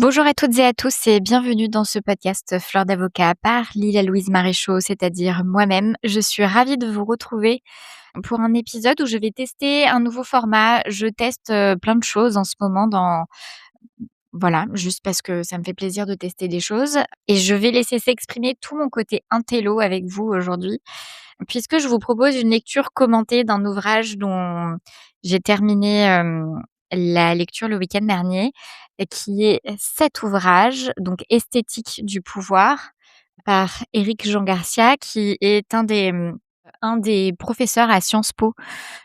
Bonjour à toutes et à tous et bienvenue dans ce podcast Fleur d'avocat par Lila Louise Maréchaux, c'est-à-dire moi-même. Je suis ravie de vous retrouver pour un épisode où je vais tester un nouveau format. Je teste plein de choses en ce moment voilà, juste parce que ça me fait plaisir de tester des choses et je vais laisser s'exprimer tout mon côté intello avec vous aujourd'hui, puisque je vous propose une lecture commentée d'un ouvrage dont j'ai terminé, la lecture le week-end dernier, et qui est cet ouvrage, donc Esthétique du pouvoir par Éric Jean Garcia, qui est un des professeurs à Sciences Po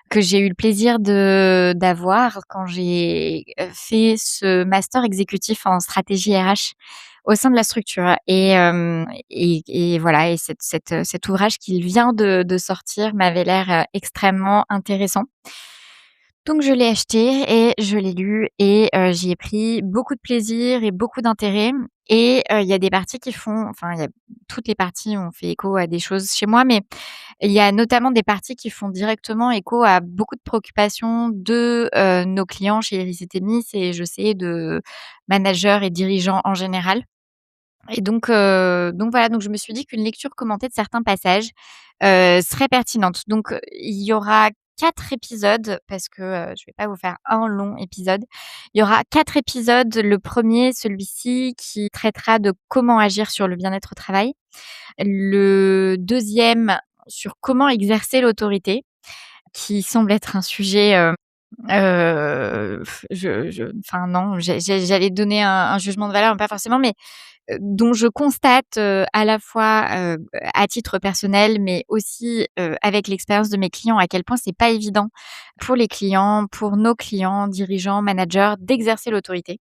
que j'ai eu le plaisir d'avoir quand j'ai, fait ce master exécutif en stratégie RH au sein de la structure et voilà et cet ouvrage qu'il vient de sortir m'avait l'air, extrêmement intéressant. Donc je l'ai acheté et je l'ai lu et j'y ai pris beaucoup de plaisir et beaucoup d'intérêt et il y a des parties qui font enfin il y a toutes les parties ont fait écho à des choses chez moi, mais il y a notamment des parties qui font directement écho à beaucoup de préoccupations de, nos clients chez Iris Temis et je sais de managers et dirigeants en général. Et donc voilà, donc je me suis dit qu'une lecture commentée de certains passages, serait pertinente. Donc, il y aura 4 épisodes parce que, je vais pas vous faire un long épisode. Il y aura 4 épisodes. Le premier, celui-ci, qui traitera de comment agir sur le bien-être au travail. Le deuxième, sur comment exercer l'autorité, qui semble être un sujet, je enfin non, j'allais donner un jugement de valeur, mais pas forcément, mais dont je constate, à la fois, à titre personnel, mais aussi, avec l'expérience de mes clients, à quel point c'est pas évident pour les clients, pour nos clients, dirigeants, managers, d'exercer l'autorité,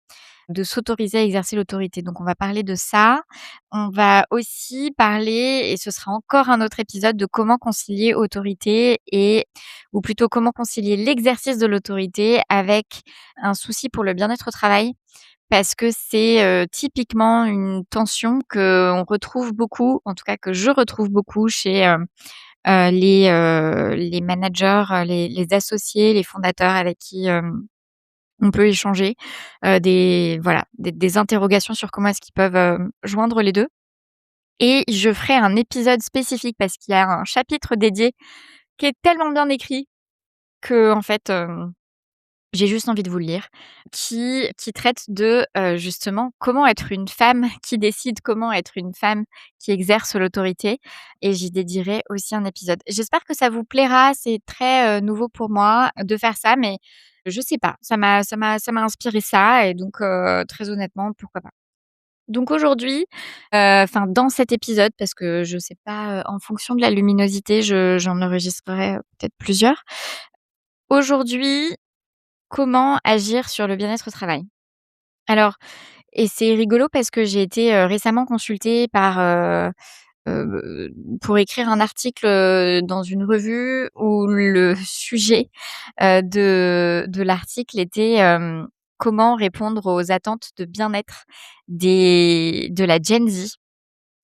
de s'autoriser à exercer l'autorité. Donc on va parler de ça. On va aussi parler, et ce sera encore un autre épisode, de comment concilier autorité et ou plutôt comment concilier l'exercice de l'autorité avec un souci pour le bien-être au travail. Parce que c'est, typiquement une tension qu'on retrouve beaucoup, en tout cas que je retrouve beaucoup chez, les managers, les associés, les fondateurs avec qui, on peut échanger, des interrogations sur comment est-ce qu'ils peuvent, joindre les 2. Et je ferai un épisode spécifique parce qu'il y a un chapitre dédié qui est tellement bien écrit qu'en fait, j'ai juste envie de vous le lire, qui traite de, justement, comment être une femme qui décide, comment être une femme qui exerce l'autorité, et j'y dédierai aussi un épisode. J'espère que ça vous plaira, c'est très, nouveau pour moi de faire ça, mais je sais pas, ça m'a inspiré ça et donc très honnêtement, pourquoi pas? Donc aujourd'hui, enfin dans cet épisode, parce que je sais pas, en fonction de la luminosité, j'en enregistrerai, peut-être plusieurs. Aujourd'hui, comment agir sur le bien-être au travail? Alors, et c'est rigolo parce que j'ai été, récemment consultée pour écrire un article, dans une revue où le sujet, de l'article était, comment répondre aux attentes de bien-être de la Gen Z.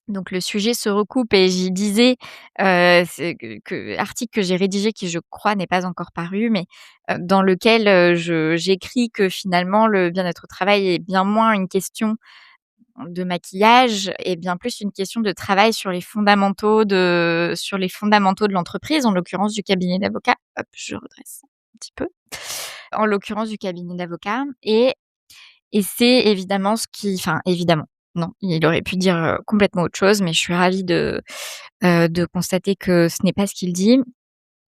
Donc le sujet se recoupe et j'y disais, c'est que article que j'ai rédigé qui je crois n'est pas encore paru, mais, dans lequel, j'écris que finalement le bien-être au travail est bien moins une question de maquillage et bien plus une question de travail sur les fondamentaux de l'entreprise, en l'occurrence du cabinet d'avocats. Hop, je redresse un petit peu. En l'occurrence du cabinet d'avocats et c'est évidemment évidemment, non, il aurait pu dire, complètement autre chose, mais je suis ravie de constater que ce n'est pas ce qu'il dit,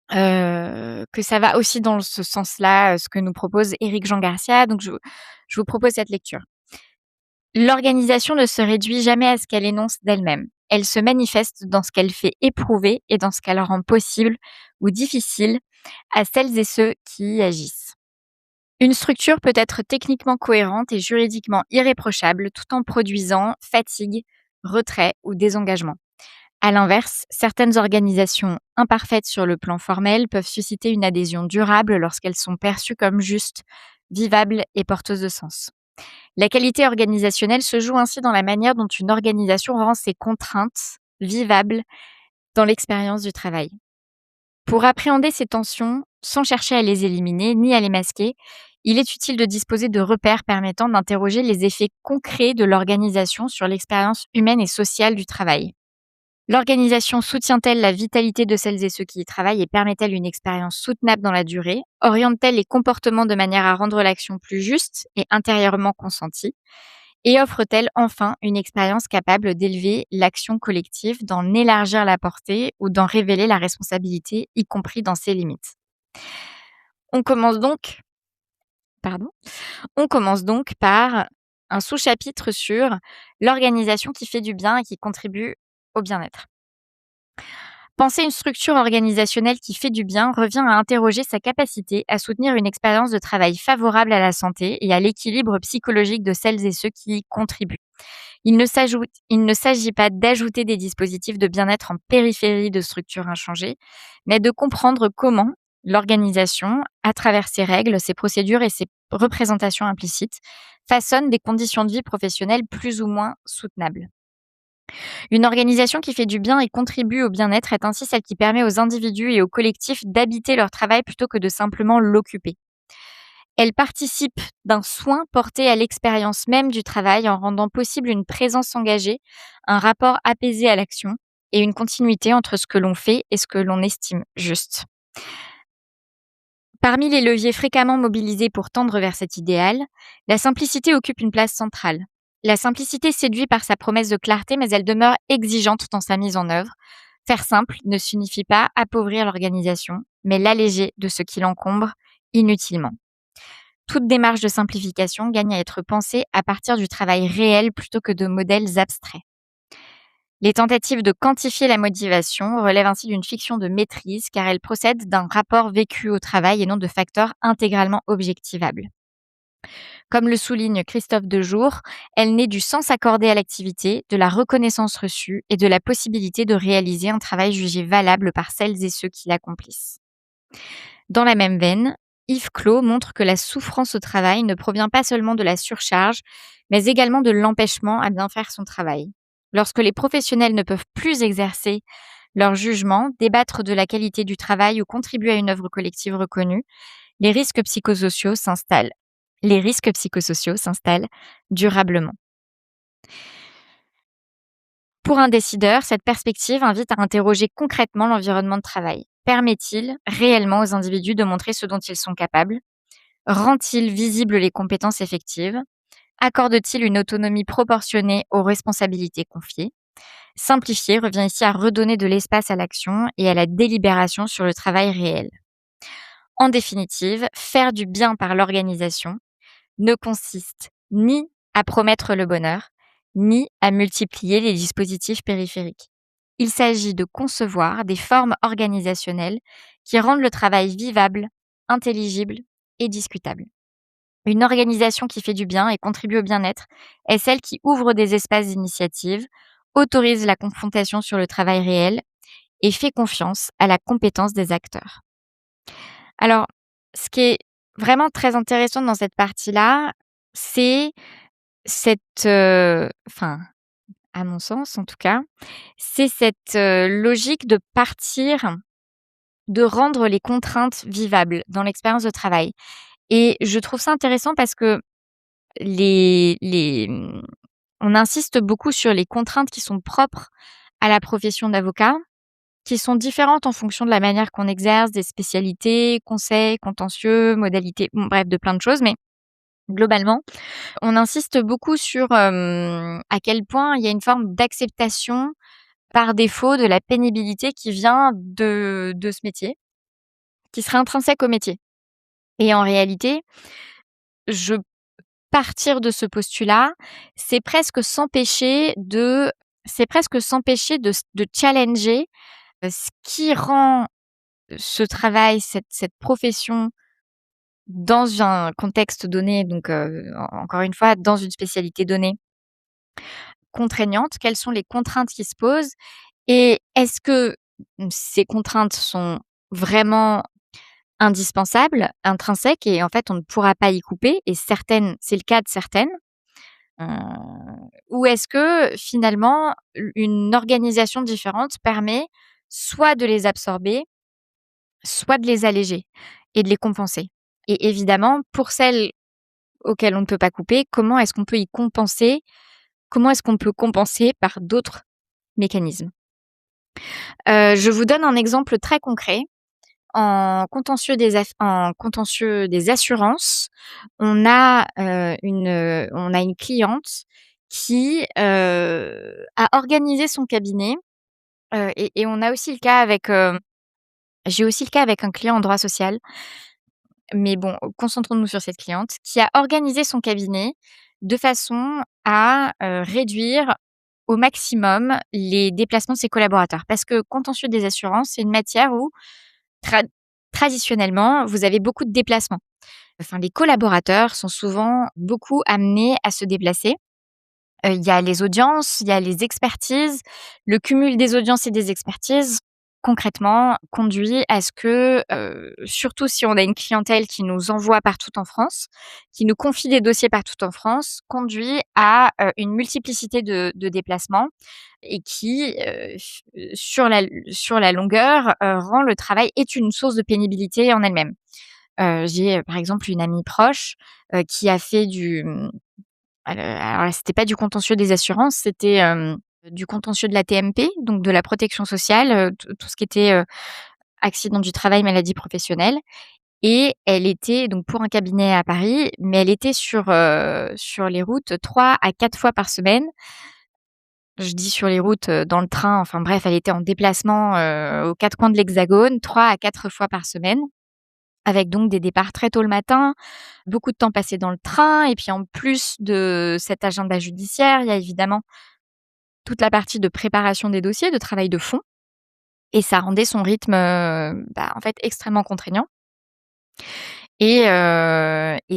que ça va aussi dans ce sens-là, ce que nous propose Éric Jean Garcia, donc je vous propose cette lecture. L'organisation ne se réduit jamais à ce qu'elle énonce d'elle-même. Elle se manifeste dans ce qu'elle fait éprouver et dans ce qu'elle rend possible ou difficile à celles et ceux qui y agissent. Une structure peut être techniquement cohérente et juridiquement irréprochable tout en produisant fatigue, retrait ou désengagement. À l'inverse, certaines organisations imparfaites sur le plan formel peuvent susciter une adhésion durable lorsqu'elles sont perçues comme justes, vivables et porteuses de sens. La qualité organisationnelle se joue ainsi dans la manière dont une organisation rend ses contraintes vivables dans l'expérience du travail. Pour appréhender ces tensions, sans chercher à les éliminer ni à les masquer, il est utile de disposer de repères permettant d'interroger les effets concrets de l'organisation sur l'expérience humaine et sociale du travail. L'organisation soutient-elle la vitalité de celles et ceux qui y travaillent et permet-elle une expérience soutenable dans la durée? Oriente-t-elle les comportements de manière à rendre l'action plus juste et intérieurement consentie? Et offre-t-elle enfin une expérience capable d'élever l'action collective, d'en élargir la portée ou d'en révéler la responsabilité, y compris dans ses limites? On commence donc, pardon, on commence donc par un sous-chapitre sur l'organisation qui fait du bien et qui contribue au bien-être. Penser une structure organisationnelle qui fait du bien revient à interroger sa capacité à soutenir une expérience de travail favorable à la santé et à l'équilibre psychologique de celles et ceux qui y contribuent. Il ne s'agit pas d'ajouter des dispositifs de bien-être en périphérie de structures inchangées, mais de comprendre comment l'organisation, à travers ses règles, ses procédures et ses représentations implicites, façonne des conditions de vie professionnelles plus ou moins soutenables. Une organisation qui fait du bien et contribue au bien-être est ainsi celle qui permet aux individus et aux collectifs d'habiter leur travail plutôt que de simplement l'occuper. Elle participe d'un soin porté à l'expérience même du travail en rendant possible une présence engagée, un rapport apaisé à l'action et une continuité entre ce que l'on fait et ce que l'on estime juste. Parmi les leviers fréquemment mobilisés pour tendre vers cet idéal, la simplicité occupe une place centrale. La simplicité séduit par sa promesse de clarté, mais elle demeure exigeante dans sa mise en œuvre. Faire simple ne signifie pas appauvrir l'organisation, mais l'alléger de ce qui l'encombre inutilement. Toute démarche de simplification gagne à être pensée à partir du travail réel plutôt que de modèles abstraits. Les tentatives de quantifier la motivation relèvent ainsi d'une fiction de maîtrise car elles procèdent d'un rapport vécu au travail et non de facteurs intégralement objectivables. Comme le souligne Christophe Dejour, elle naît du sens accordé à l'activité, de la reconnaissance reçue et de la possibilité de réaliser un travail jugé valable par celles et ceux qui l'accomplissent. Dans la même veine, Yves Clos montre que la souffrance au travail ne provient pas seulement de la surcharge, mais également de l'empêchement à bien faire son travail. Lorsque les professionnels ne peuvent plus exercer leur jugement, débattre de la qualité du travail ou contribuer à une œuvre collective reconnue, les risques psychosociaux s'installent. Les risques psychosociaux s'installent durablement. Pour un décideur, cette perspective invite à interroger concrètement l'environnement de travail. Permet-il réellement aux individus de montrer ce dont ils sont capables? Rend-il visibles les compétences effectives? Accorde-t-il une autonomie proportionnée aux responsabilités confiées? Simplifier revient ici à redonner de l'espace à l'action et à la délibération sur le travail réel. En définitive, faire du bien par l'organisation ne consiste ni à promettre le bonheur, ni à multiplier les dispositifs périphériques. Il s'agit de concevoir des formes organisationnelles qui rendent le travail vivable, intelligible et discutable. Une organisation qui fait du bien et contribue au bien-être est celle qui ouvre des espaces d'initiative, autorise la confrontation sur le travail réel et fait confiance à la compétence des acteurs. Alors, ce qui est vraiment très intéressant dans cette partie-là, c'est cette, enfin, à mon sens en tout cas, c'est cette, logique de partir de rendre les contraintes vivables dans l'expérience de travail et je trouve ça intéressant parce que on insiste beaucoup sur les contraintes qui sont propres à la profession d'avocat, qui sont différentes en fonction de la manière qu'on exerce, des spécialités, conseils, contentieux, modalités, bon bref de plein de choses mais globalement, on insiste beaucoup sur, à quel point il y a une forme d'acceptation par défaut de la pénibilité qui vient de ce métier, qui serait intrinsèque au métier et en réalité, je partir de ce postulat, c'est presque s'empêcher de challenger, ce qui rend ce travail, cette profession dans un contexte donné, donc encore une fois, dans une spécialité donnée, contraignante. Quelles sont les contraintes qui se posent et est-ce que ces contraintes sont vraiment indispensables, intrinsèques et en fait, on ne pourra pas y couper et certaines c'est le cas de certaines. Heu, ou est-ce que finalement, une organisation différente permet soit de les absorber, soit de les alléger et de les compenser? Et évidemment, pour celles auxquelles on ne peut pas couper, comment est-ce qu'on peut y compenser? Comment est-ce qu'on peut compenser par d'autres mécanismes? Je vous donne un exemple très concret. En contentieux des assurances, on a une cliente qui, a organisé son cabinet, et on a aussi le cas avec, j'ai aussi le cas avec un client en droit social. Mais bon, concentrons-nous sur cette cliente qui a organisé son cabinet de façon à, réduire au maximum les déplacements de ses collaborateurs. Parce que contentieux des assurances, c'est une matière où tra traditionnellement, vous avez beaucoup de déplacements. Enfin, les collaborateurs sont souvent beaucoup amenés à se déplacer. Il y a les audiences, il y a les expertises. Le cumul des audiences et des expertises, concrètement, conduit à ce que, surtout si on a une clientèle qui nous envoie partout en France, qui nous confie des dossiers partout en France, conduit à, une multiplicité de déplacements et qui, sur la longueur, rend le travail est une source de pénibilité en elle-même. J'ai, par exemple, une amie proche, qui a fait alors là, c'était pas du contentieux des assurances, c'était, du contentieux de la TMP, donc de la protection sociale, tout ce qui était, accident du travail, maladie professionnelle, et elle était donc pour un cabinet à Paris, mais elle était sur les routes 3 à 4 fois par semaine. Je dis sur les routes, dans le train, enfin bref, elle était en déplacement, aux 4 coins de l'Hexagone, 3 à 4 fois par semaine, avec donc des départs très tôt le matin, beaucoup de temps passé dans le train, et puis en plus de cet agenda judiciaire, il y a évidemment toute la partie de préparation des dossiers, de travail de fond, et ça rendait son rythme, en fait extrêmement contraignant, et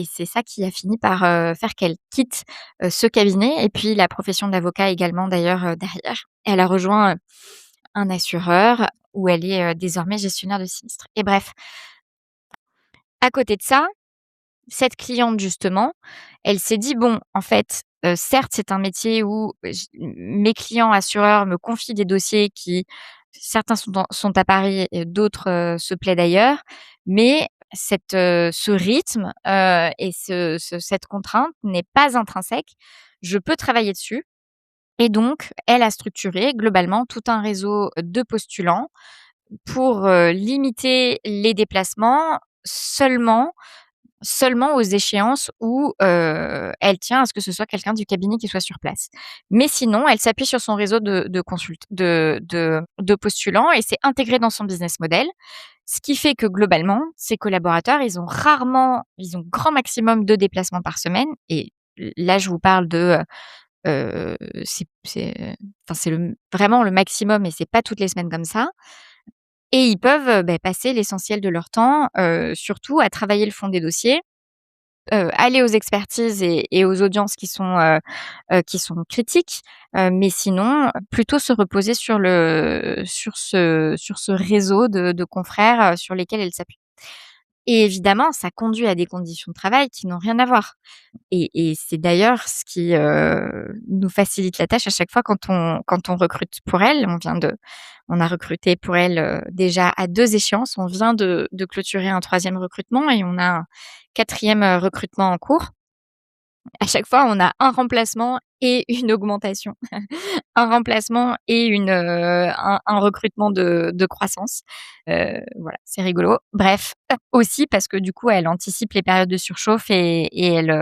c'est ça qui a fini par, faire qu'elle quitte, ce cabinet et puis la profession d'avocat également d'ailleurs, derrière. Elle a rejoint, un assureur où elle est, désormais gestionnaire de sinistres, et bref, à côté de ça, cette cliente justement, elle s'est dit: «Bon, en fait, certes, c'est un métier où mes clients assureurs me confient des dossiers qui certains sont à Paris et d'autres, se plaident ailleurs, mais ce rythme, et cette contrainte n'est pas intrinsèque. Je peux travailler dessus», et donc elle a structuré globalement tout un réseau de postulants pour, limiter les déplacements seulement aux échéances où, elle tient à ce que ce soit quelqu'un du cabinet qui soit sur place. Mais sinon, elle s'appuie sur son réseau de postulants, et c'est intégré dans son business model. Ce qui fait que globalement, ses collaborateurs, ils ont grand maximum 2 déplacements par semaine, et là, je vous parle de, c'est vraiment le maximum, et c'est pas toutes les semaines comme ça, et ils peuvent, passer l'essentiel de leur temps, surtout à travailler le fond des dossiers, aller aux expertises et aux audiences qui sont critiques, mais sinon, plutôt se reposer sur ce réseau de confrères, sur lesquels elle s'appuie, et évidemment, ça conduit à des conditions de travail qui n'ont rien à voir, et c'est d'ailleurs ce qui, nous facilite la tâche à chaque fois quand on recrute pour elle. On a recruté pour elle, déjà à 2 échéances. On vient de clôturer un 3e recrutement et on a un 4e, recrutement en cours. À chaque fois, on a un remplacement et une augmentation. Un remplacement et un recrutement de croissance. Voilà, c'est rigolo. Bref, aussi parce que du coup, elle anticipe les périodes de surchauffe, et elle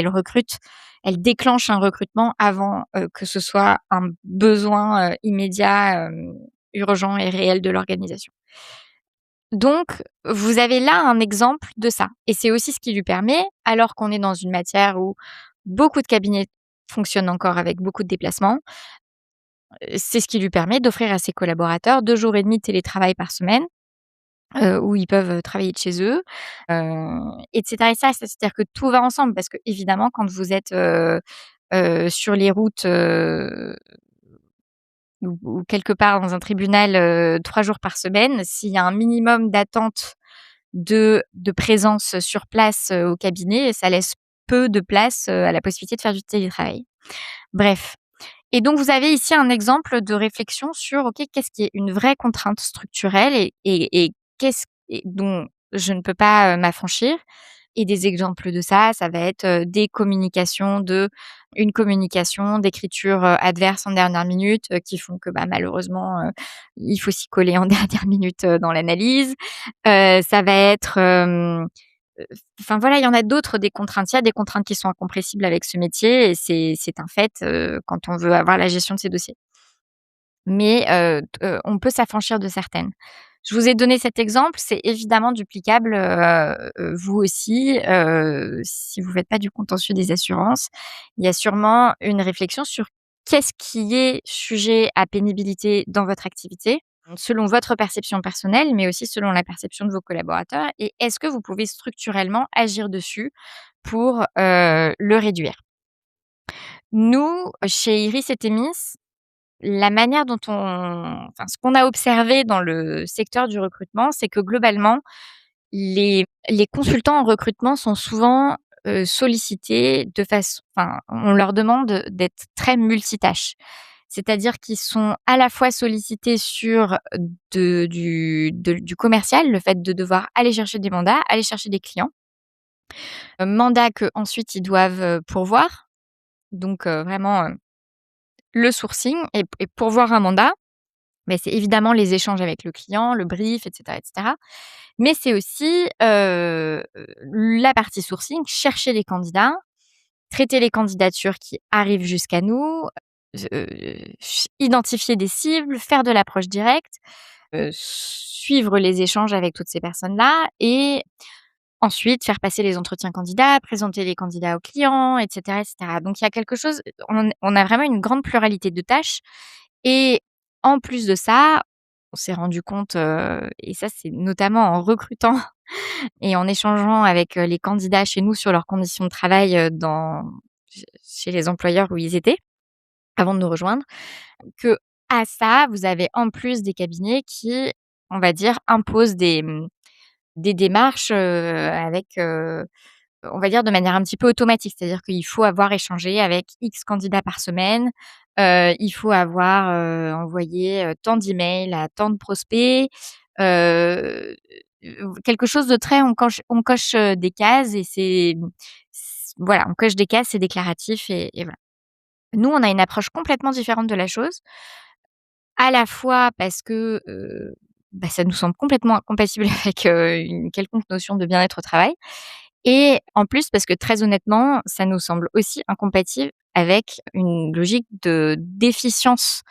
recrute. Elle déclenche un recrutement avant, que ce soit un besoin, immédiat, urgent et réel de l'organisation. Donc, vous avez là un exemple de ça, et c'est aussi ce qui lui permet, alors qu'on est dans une matière où beaucoup de cabinets fonctionnent encore avec beaucoup de déplacements, c'est ce qui lui permet d'offrir à ses collaborateurs 2 jours et demi de télétravail par semaine, où ils peuvent, travailler de chez eux, et cetera et ça. C'est-à-dire que tout va ensemble parce qu'évidemment quand vous êtes, sur les routes, ou quelque part dans un tribunal, 3 jours par semaine, s'il y a un minimum d'attente de présence sur place, au cabinet, ça laisse peu de place, à la possibilité de faire du télétravail. Bref, et donc vous avez ici un exemple de réflexion sur, OK, qu'est-ce qui est une vraie contrainte structurelle, et qu'est-ce et dont je ne peux pas, m'affranchir et des exemples de ça, ça va être, une communication d'écriture, adverse en dernière minute, qui font que, bah, malheureusement, il faut s'y coller en dernière minute, dans l'analyse. Ça va être, heu, enfin voilà, il y en a d'autres des contraintes. Il y a des contraintes qui sont incompressibles avec ce métier et c'est un fait, quand on veut avoir la gestion de ces dossiers. Mais on peut s'affranchir de certaines. Je vous ai donné cet exemple, c'est évidemment duplicable, vous aussi, si vous faites pas du contentieux des assurances. Il y a sûrement une réflexion sur qu'est-ce qui est sujet à pénibilité dans votre activité, selon votre perception personnelle, mais aussi selon la perception de vos collaborateurs et est-ce que vous pouvez structurellement agir dessus pour, le réduire? Nous, chez Iris et Thémis, la manière dont ce qu'on a observé dans le secteur du recrutement, c'est que globalement, les consultants en recrutement sont souvent, sollicités on leur demande d'être très multitâches. C'est-à-dire qu'ils sont à la fois sollicités sur du commercial, le fait de devoir aller chercher des mandats, aller chercher des clients, mandats qu'ensuite ils doivent, pourvoir. Donc, vraiment, le sourcing et pourvoir un mandat. Mais c'est évidemment les échanges avec le client, le brief, et cetera. Mais c'est aussi, la partie sourcing, chercher les candidats, traiter les candidatures qui arrivent jusqu'à nous, identifier des cibles, faire de l'approche directe, suivre les échanges avec toutes ces personnes-là et ensuite faire passer les entretiens candidats, présenter les candidats aux clients, et cetera. Donc il y a quelque chose on a vraiment une grande pluralité de tâches et en plus de ça, on s'est rendu compte, et ça c'est notamment en recrutant et en échangeant avec, les candidats chez nous sur leurs conditions de travail, chez les employeurs où ils étaient, avant de nous rejoindre, qu'à ça, vous avez en plus des cabinets qui, on va dire, imposent des démarches, on va dire de manière un petit peu automatique. C'est-à-dire qu'il faut avoir échangé avec X candidats par semaine, il faut avoir, envoyé, tant d'emails à tant de prospects, quelque chose de très on coche, des cases et voilà, on coche des cases, c'est déclaratif et voilà. Nous, on a une approche complètement différente de la chose, à la fois parce que, bah, ça nous semble complètement incompatible avec, une quelconque notion de bien-être au travail et en plus parce que très honnêtement, ça nous semble aussi incompatible avec une logique d'efficience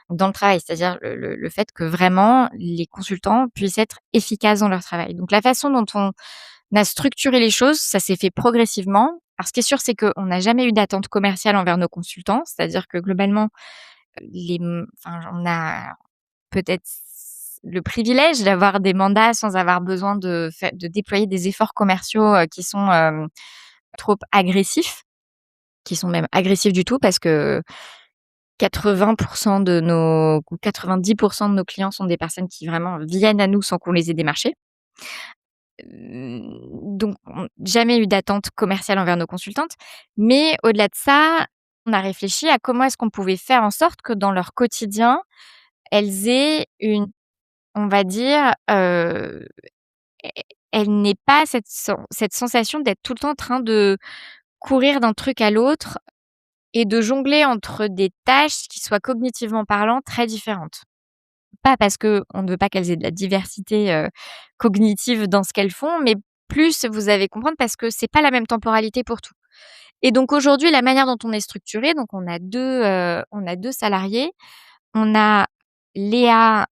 dans le travail. C'est-à-dire le fait que vraiment les consultants puissent être efficaces dans leur travail. Donc la façon dont on a structuré les choses, ça s'est fait progressivement. Alors ce qui est sûr, c'est qu'on n'a jamais eu d'attente commerciale envers nos consultants. C'est-à-dire que globalement, on a peut-être le privilège d'avoir des mandats sans avoir besoin de déployer des efforts commerciaux, qui sont, trop agressifs, qui sont même agressifs du tout parce que 80 de nos ou 90 de nos clients sont des personnes qui vraiment viennent à nous sans qu'on les ait démarchés. Donc jamais eu d'attente commerciale envers nos consultantes, mais au-delà de ça, on a réfléchi à comment est-ce qu'on pouvait faire en sorte que dans leur quotidien, elles aient on va dire, e elles n'aient pas cette sensation d'être tout le temps en train de courir d'un truc à l'autre et de jongler entre des tâches qui soient cognitivement parlant très différentes. Pas parce qu'on ne veut pas qu'elles aient de la diversité, cognitive dans ce qu'elles font, mais plus, vous allez comprendre, parce que c'est pas la même temporalité pour tout. Et donc aujourd'hui, la manière dont on est structuré, donc on a 2 salariés. On a Léa,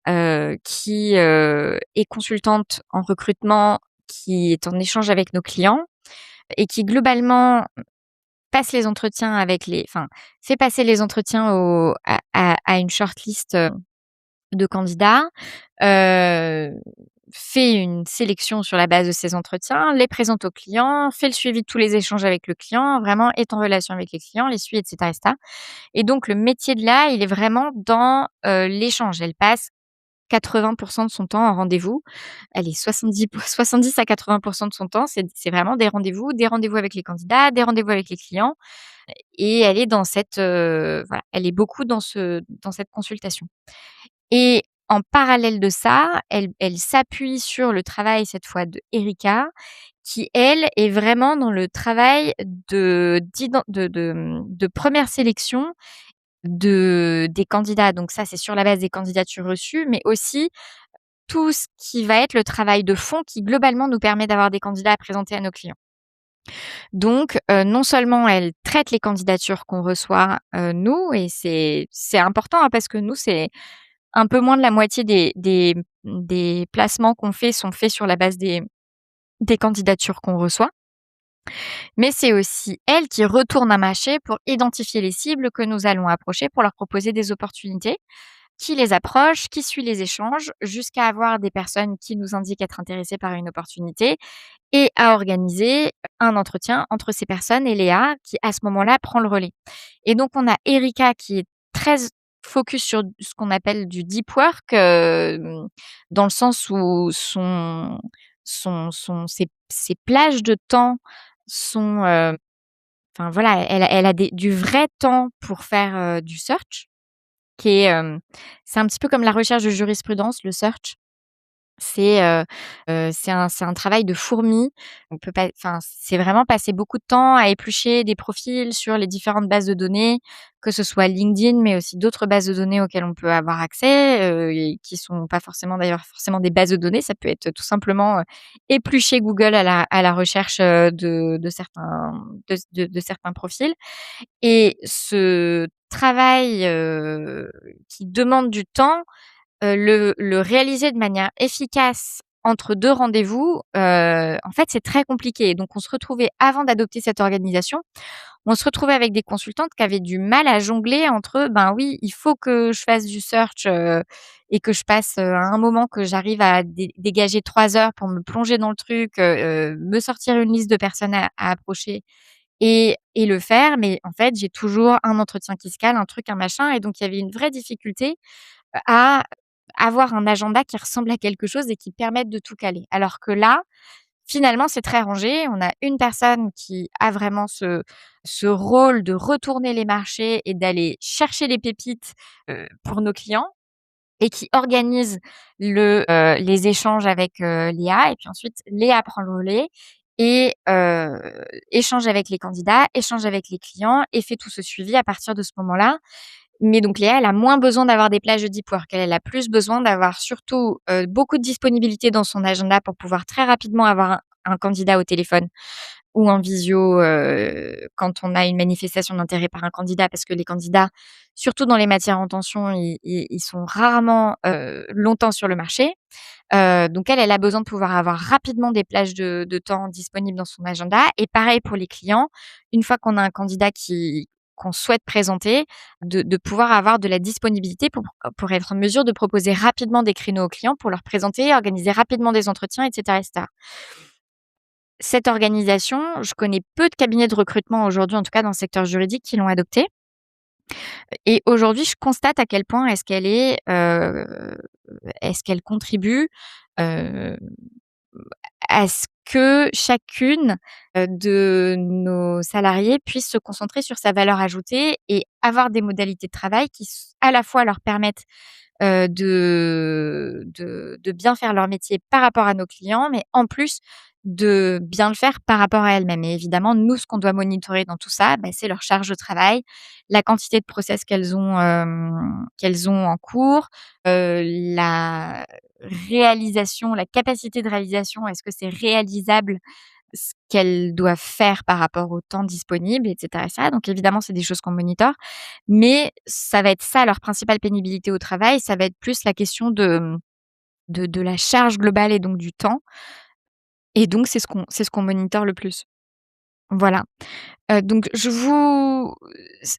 qui, est consultante en recrutement, qui est en échange avec nos clients et qui globalement passe les entretiens fait passer les entretiens à une shortlist, de candidats, heu, fait une sélection sur la base de ces entretiens, les présente aux clients, fait le suivi de tous les échanges avec le client, vraiment est en relation avec les clients, les suit et cetera et donc le métier de là, il est vraiment dans, l'échange. Elle passe 80 de son temps en rendez-vous. Elle est 70 à 80 de son temps, c'est vraiment des rendez-vous avec les candidats, des rendez-vous avec les clients et elle est dans cette, voilà, elle est beaucoup dans cette consultation et En parallèle de ça, elle s'appuie sur le travail cette fois de Erika qui elle est vraiment dans le travail de première sélection des candidats. Donc ça, c'est sur la base des candidatures reçues, mais aussi tout ce qui va être le travail de fond qui globalement nous permet d'avoir des candidats à présenter à nos clients. Donc, non seulement elle traite les candidatures qu'on reçoit, nous et c'est important, hein, parce que nous, c'est un peu moins de la moitié des placements qu'on fait sont faits sur la base des candidatures qu'on reçoit. Mais c'est aussi elle qui retourne un marché pour identifier les cibles que nous allons approcher pour leur proposer des opportunités, qui les approche, qui suit les échanges, jusqu'à avoir des personnes qui nous indiquent être intéressées par une opportunité et à organiser un entretien entre ces personnes et Léa qui, à ce moment-là, prend le relais. Et donc on a Erika qui est très focus sur ce qu'on appelle du deep work, dans le sens où ses plages de temps sont, enfin voilà, elle a du vrai temps pour faire, du search qui est, c'est un petit peu comme la recherche de jurisprudence, le search. C'est un travail de fourmi. On peut pas enfin, c'est vraiment passer beaucoup de temps à éplucher des profils sur les différentes bases de données, que ce soit LinkedIn, mais aussi d'autres bases de données auxquelles on peut avoir accès, et qui sont pas forcément d'ailleurs forcément des bases de données. Ça peut être tout simplement, éplucher Google à la recherche, de certains profils et ce travail, qui demande du temps, le réaliser de manière efficace entre 2 rendez-vous, en fait, c'est très compliqué. Donc on se retrouvait avant d'adopter cette organisation, on se retrouvait avec des consultantes qui avaient du mal à jongler entre, ben oui, il faut que je fasse du search, et que je passe, à un moment que j'arrive à dégager 3 heures pour me plonger dans le truc, me sortir une liste de personnes à approcher et le faire. Mais en fait, j'ai toujours un entretien qui se cale, un truc, un machin et donc il y avait une vraie difficulté à avoir un agenda qui ressemble à quelque chose et qui permette de tout caler. Alors que là, finalement, c'est très rangé. On a une personne qui a vraiment ce rôle de retourner les marchés et d'aller chercher les pépites, pour nos clients et qui organise les échanges avec, Léa et puis ensuite Léa prend le relais et échange avec les candidats, échange avec les clients et fait tout ce suivi à partir de ce moment-là. Mais donc Léa, elle a moins besoin d'avoir des plages de deep work. Elle a plus besoin d'avoir surtout, beaucoup de disponibilité dans son agenda pour pouvoir très rapidement avoir un candidat au téléphone ou en visio, quand on a une manifestation d'intérêt par un candidat. Parce que les candidats, surtout dans les matières en tension, ils sont rarement, longtemps sur le marché. Donc elle a besoin de pouvoir avoir rapidement des plages de temps disponibles dans son agenda et pareil pour les clients. Une fois qu'on a un candidat qu'on souhaite présenter, de pouvoir avoir de la disponibilité pour être en mesure de proposer rapidement des créneaux aux clients pour leur présenter, organiser rapidement des entretiens et cetera et cetera. Cette organisation, je connais peu de cabinets de recrutement aujourd'hui, en tout cas dans le secteur juridique, qui l'ont adoptée et aujourd'hui, je constate à quel point est-ce qu'elle contribue, heu, à ce que chacune, de nos salariés puisse se concentrer sur sa valeur ajoutée et avoir des modalités de travail qui à la fois leur permettent de bien faire leur métier par rapport à nos clients, mais en plus de bien le faire par rapport à elles-mêmes et évidemment, nous, ce qu'on doit monitorer dans tout ça, bah, c'est leur charge de travail, la quantité de process qu'elles ont en cours, la réalisation, la capacité de réalisation. Est-ce que c'est réalisable ce qu'elles doivent faire par rapport au temps disponible et cetera. Donc évidemment, c'est des choses qu'on monitore, mais ça va être ça leur principale pénibilité au travail, ça va être plus la question de la charge globale et donc du temps et donc c'est ce qu'on monitore le plus. Voilà, donc je vous ç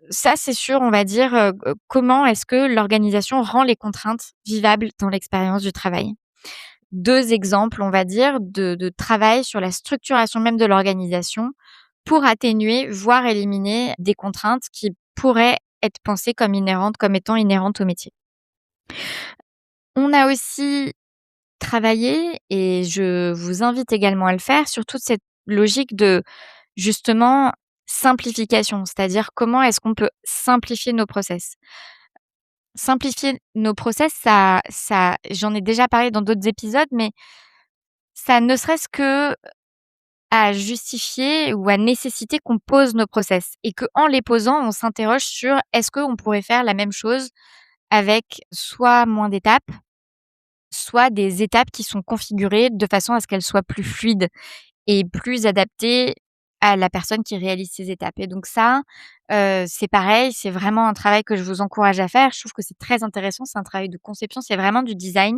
ça c'est sûr, on va dire, comment est-ce que l'organisation rend les contraintes vivables dans l'expérience du travail? 2 exemples, on va dire, de travail sur la structuration même de l'organisation pour atténuer, voire éliminer des contraintes qui pourraient être pensées comme étant inhérentes au métier. On a aussi travaillé et je vous invite également à le faire sur toute cette logique de, justement, simplification, c'est-à-dire comment est-ce qu'on peut simplifier nos process? simplifier nos process, ça j'en ai déjà parlé dans d'autres épisodes, mais ça ne serait-ce que à justifier ou à nécessiter qu'on pose nos process et qu'en les posant, on s'interroge sur: est-ce qu'on pourrait faire la même chose avec soit moins d'étapes, soit des étapes qui sont configurées de façon à ce qu'elles soient plus fluides et plus adaptées à la personne qui réalise ces étapes et donc ça, c'est pareil, c'est vraiment un travail que je vous encourage à faire. Je trouve que c'est très intéressant, c'est un travail de conception, c'est vraiment du design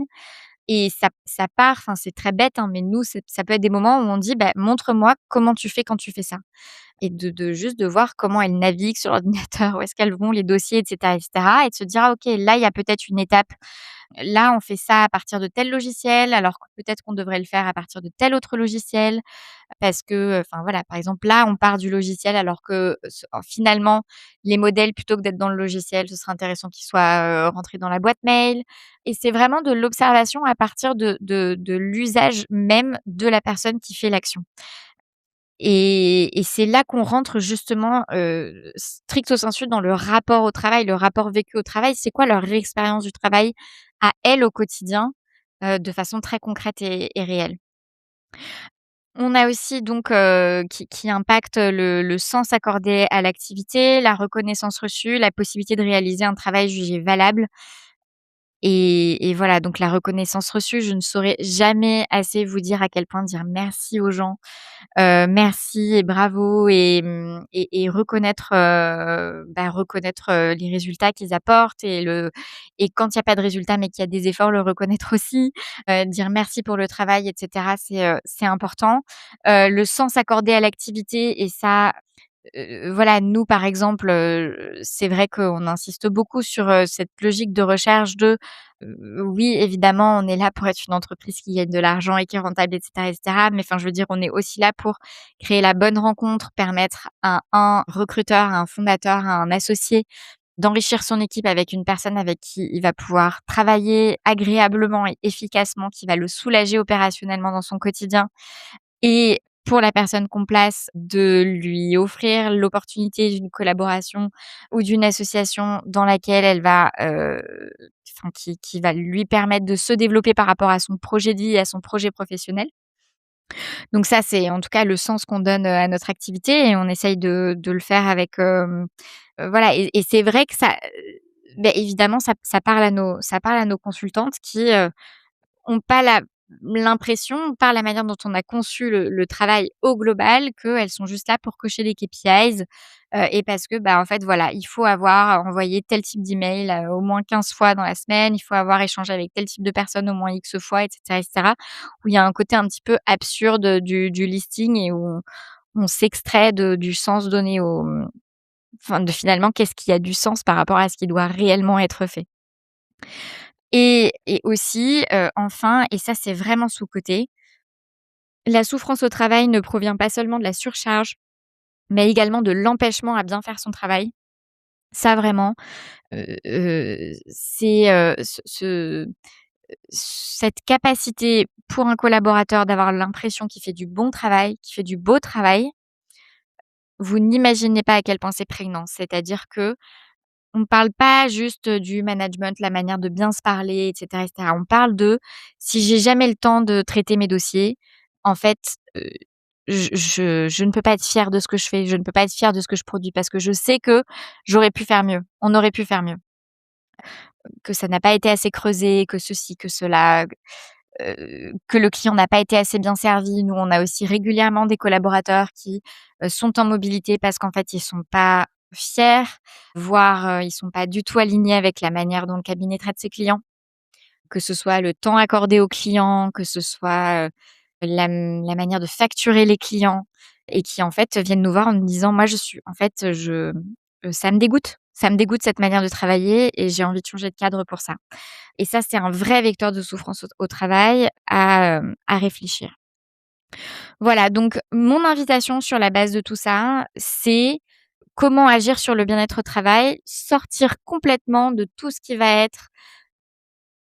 et ça part enfin, c'est très bête, hein, mais nous, ça peut être des moments où on dit: «Bah, montre-moi comment tu fais quand tu fais ça» et de juste de voir comment elles naviguent sur l'ordinateur, où est-ce qu'elles vont, les dossiers et cetera et de se dire: «Ah OK, là, il y a peut-être une étape. Là, on fait ça à partir de tel logiciel, alors que peut-être qu'on devrait le faire à partir de tel autre logiciel». Parce que, enfin voilà, par exemple, là, on part du logiciel alors que finalement, les modèles, plutôt que d'être dans le logiciel, ce serait intéressant qu'ils soient, rentrés dans la boîte mail et c'est vraiment de l'observation à partir de l'usage même de la personne qui fait l'action et c'est là qu'on rentre justement, stricto sensu dans le rapport au travail, le rapport vécu au travail. C'est quoi leur expérience du travail à elles au quotidien, de façon très concrète et réelle. On a aussi donc, qui impacte le sens accordé à l'activité, la reconnaissance reçue, la possibilité de réaliser un travail jugé valable et voilà, donc la reconnaissance reçue, je ne saurais jamais assez vous dire à quel point dire merci aux gens, merci et bravo et reconnaître, reconnaître, les résultats qu'ils apportent et quand il y a pas de résultat, mais qu'il y a des efforts, le reconnaître aussi, dire merci pour le travail et cetera, c'est important. Le sens accordé à l'activité et ça, voilà, nous, par exemple, c'est vrai qu'on insiste beaucoup sur, cette logique de recherche oui, évidemment, on est là pour être une entreprise qui gagne de l'argent et qui est rentable et cetera, mais enfin, je veux dire, on est aussi là pour créer la bonne rencontre, permettre à un recruteur, à un fondateur, à un associé d'enrichir son équipe avec une personne avec qui il va pouvoir travailler agréablement et efficacement, qui va le soulager opérationnellement dans son quotidien et pour la personne qu'on place, de lui offrir l'opportunité d'une collaboration ou d'une association dans laquelle elle va, enfin qui va lui permettre de se développer par rapport à son projet de vie et à son projet professionnel. Donc ça, c'est en tout cas le sens qu'on donne, à notre activité et on essaye de le faire avec, voilà et c'est vrai que ça, évidemment ça parle à nos consultantes qui, ont pas l'impression, par la manière dont on a conçu le travail au global, qu'elles sont juste là pour cocher des KPIs, et parce que, en fait, voilà, il faut avoir envoyé tel type d'email, au moins 15 fois dans la semaine, il faut avoir échangé avec tel type de personne au moins X fois et cetera. Où il y a un côté un petit peu absurde du listing et où on s'extrait du sens donné enfin, de finalement, qu'est-ce qui a du sens par rapport à ce qui doit réellement être fait. Et aussi, enfin et ça c'est vraiment sous-coté, la souffrance au travail ne provient pas seulement de la surcharge, mais également de l'empêchement à bien faire son travail. Ça vraiment, c'est, cette capacité pour un collaborateur d'avoir l'impression qu'il fait du bon travail, qu'il fait du beau travail, vous n'imaginez pas à quel point c'est prégnant. C'est-à-dire que on ne parle pas juste du management, la manière de bien se parler et cetera. On parle de: «Si j'ai jamais le temps de traiter mes dossiers, en fait, je ne peux pas être fière de ce que je fais, je ne peux pas être fière de ce que je produis parce que je sais que j'aurais pu faire mieux, on aurait pu faire mieux, que ça n'a pas été assez creusé, que ceci, que cela, que le client n'a pas été assez bien servi». Nous, on a aussi régulièrement des collaborateurs qui, sont en mobilité parce qu'en fait, ils sont pas fiers, voire, ils sont pas du tout alignés avec la manière dont le cabinet traite ses clients. Que ce soit le temps accordé aux clients, que ce soit, la manière de facturer les clients et qui, en fait, viennent nous voir en nous disant: «Moi, je suis en fait, ça me dégoûte cette manière de travailler et j'ai envie de changer de cadre pour ça». Et ça, c'est un vrai vecteur de souffrance au travail à réfléchir. Voilà, donc mon invitation sur la base de tout ça, c'est comment agir sur le bien-être au travail, sortir complètement de tout ce qui va être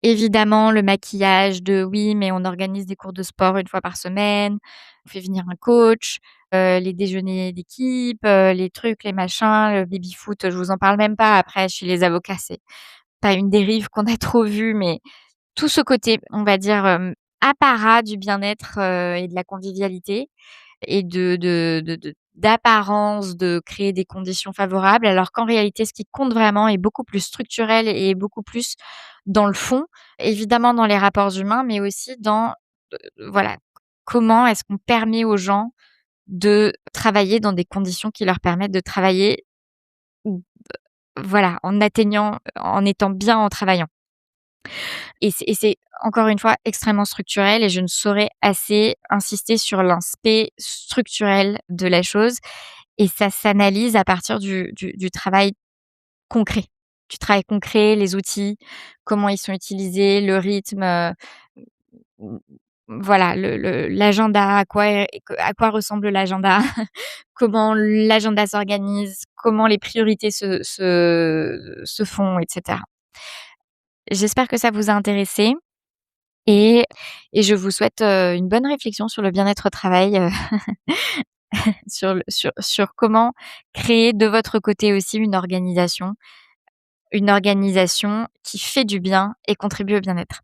évidemment le maquillage de: «Oui, mais on organise des cours de sport une fois par semaine, on fait venir un coach», les déjeuners d'équipe, les trucs, les machins, le baby-foot, je vous en parle même pas après chez les avocats, c'est pas une dérive qu'on a trop vue, mais tout ce côté, on va dire, apparat du bien-être, et de la convivialité et d'apparence de créer des conditions favorables, alors qu'en réalité, ce qui compte vraiment est beaucoup plus structurel et beaucoup plus dans le fond. Évidemment dans les rapports humains, mais aussi dans, voilà, comment est-ce qu'on permet aux gens de travailler dans des conditions qui leur permettent de travailler, ou voilà, en étant bien en travaillant. Et c'est encore une fois extrêmement structurel et je ne saurais assez insister sur l'aspect structurel de la chose et ça s'analyse à partir du travail concret. Du travail concret, les outils, comment ils sont utilisés, le rythme, mmh, voilà, l'agenda, à quoi ressemble l'agenda, comment l'agenda s'organise, comment les priorités se font et cetera. J'espère que ça vous a intéressé. Et et je vous souhaite, une bonne réflexion sur le bien-être au travail, sur comment créer de votre côté aussi une organisation qui fait du bien et contribue au bien-être.